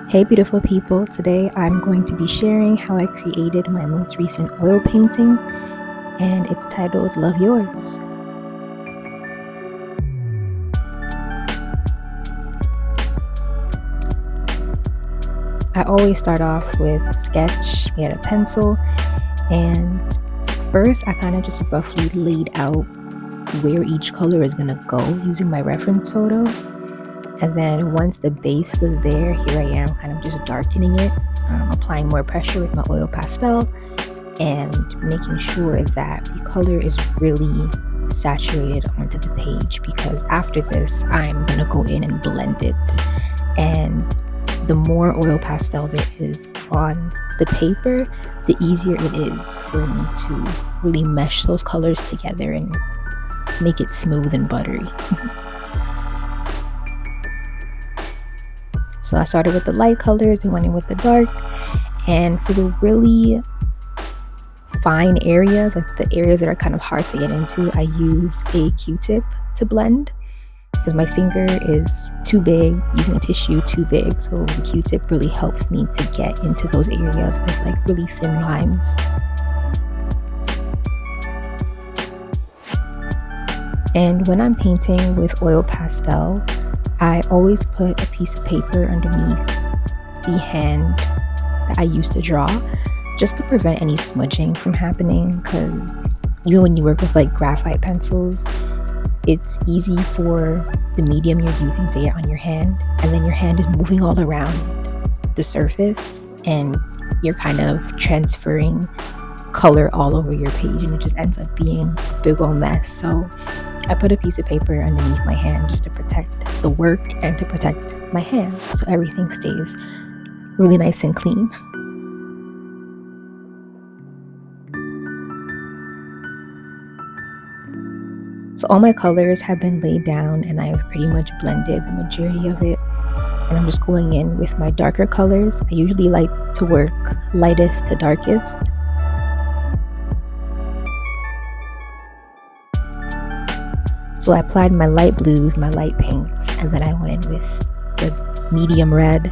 Hey beautiful people, today I'm going to be sharing how I created my most recent oil painting, and it's titled Love Yours. I always start off with a sketch, made a pencil, and first I kind of just roughly laid out where each color is going to go using my reference photo. And then once the base was there, here I am kind of just darkening it, applying more pressure with my oil pastel and making sure that the color is really saturated onto the page, because after this I'm going to go in and blend it. And the more oil pastel there is on the paper, the easier it is for me to really mesh those colors together and make it smooth and buttery. So I started with the light colors and went in with the dark. And for the really fine areas, like the areas that are kind of hard to get into, I use a Q-tip to blend because my finger is too big, using a tissue too big. So the Q-tip really helps me to get into those areas with like really thin lines. And when I'm painting with oil pastel, I always put a piece of paper underneath the hand that I used to draw, just to prevent any smudging from happening, because even when you work with like graphite pencils, it's easy for the medium you're using to get on your hand, and then your hand is moving all around the surface and you're kind of transferring color all over your page, and it just ends up being a big old mess. So I put a piece of paper underneath my hand just to protect the work and to protect my hand, so everything stays really nice and clean. So all my colors have been laid down and I've pretty much blended the majority of it. And I'm just going in with my darker colors. I usually like to work lightest to darkest. So I applied my light blues, my light pinks, and then I went in with the medium red,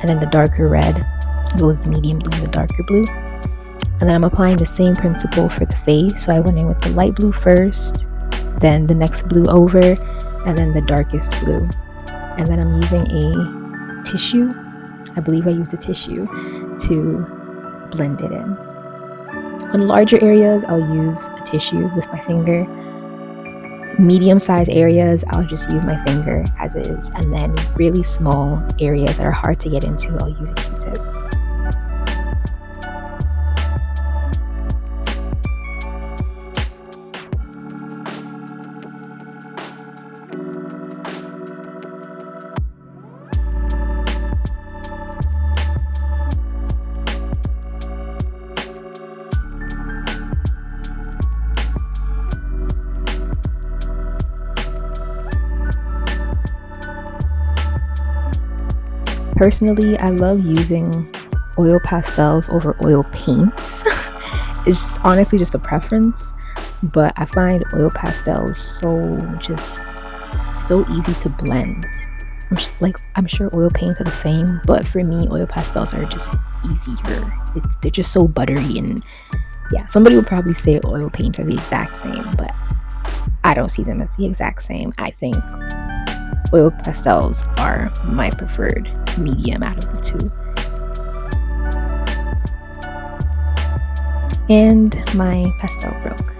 and then the darker red, as well as the medium blue and the darker blue. And then I'm applying the same principle for the face. So I went in with the light blue first, then the next blue over, and then the darkest blue. And then I'm using a tissue. I believe I used a tissue to blend it in. On larger areas, I'll use a tissue with my finger. Medium-sized areas, I'll just use my finger as is. And then really small areas that are hard to get into, I'll use a Q-tip. Personally, I love using oil pastels over oil paints. It's honestly just a preference, but I find oil pastels so easy to blend. I'm sure oil paints are the same, but for me, oil pastels are just easier. They're just so buttery, and yeah, somebody would probably say oil paints are the exact same, but I don't see them as the exact same. I think oil pastels are my preferred medium out of the two. And my pastel broke.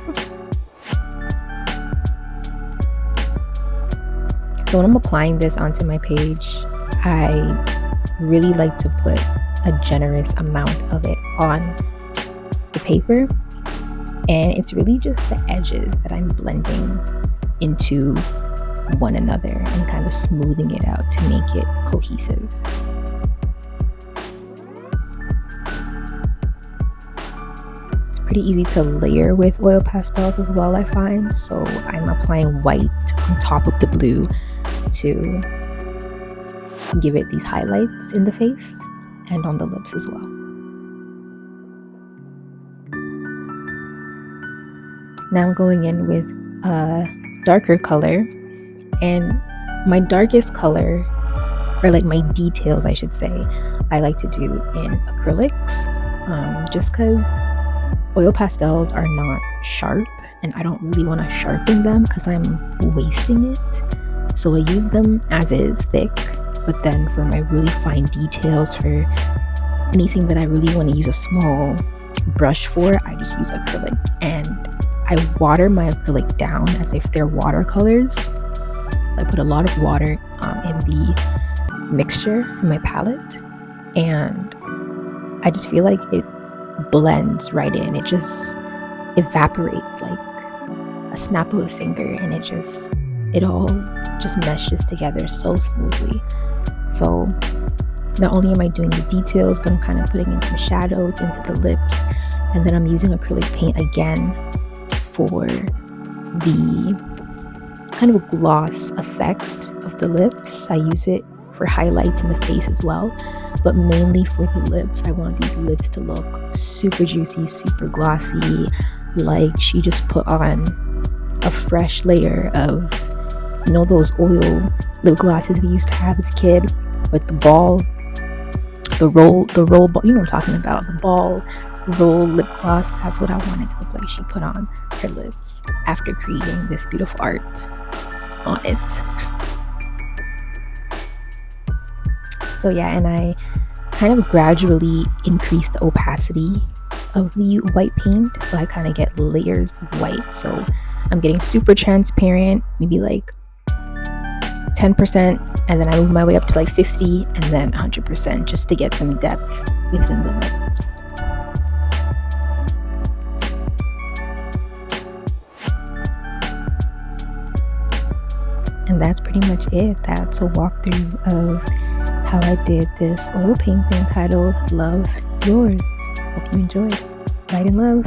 So when I'm applying this onto my page, I really like to put a generous amount of it on the paper. And it's really just the edges that I'm blending into one another and kind of smoothing it out to make it cohesive. It's pretty easy to layer with oil pastels as well, I find. So I'm applying white on top of the blue to give it these highlights in the face and on the lips as well. Now I'm going in with a darker color, and my darkest color or like my details, I should say, I like to do in acrylics, just because oil pastels are not sharp and I don't really want to sharpen them because I'm wasting it. So I use them as is, thick, but then for my really fine details, for anything that I really want to use a small brush for, I just use acrylic. And I water my acrylic down as if they're watercolors. I put a lot of water in the mixture in my palette, and I just feel like it blends right in. It just evaporates like a snap of a finger, and it all just meshes together so smoothly. So not only am I doing the details, but I'm kind of putting in some shadows into the lips, and then I'm using acrylic paint again for the kind of gloss effect of the lips. I use it for highlights in the face as well, but mainly for the lips. I want these lips to look super juicy, super glossy, like she just put on a fresh layer of, you know, those oil lip glosses we used to have as a kid with the ball, the roll ball, you know what I'm talking about, the ball roll lip gloss. That's what I wanted to look like she put on her lips after creating this beautiful art on it. So yeah, and I kind of gradually increase the opacity of the white paint, so I kind of get layers of white. So I'm getting super transparent, maybe like 10%, and then I move my way up to like 50 and then 100%, just to get some depth within the lips. And that's pretty much it. That's a walkthrough of how I did this oil painting titled Love Yours. Hope you enjoyed. Light and love.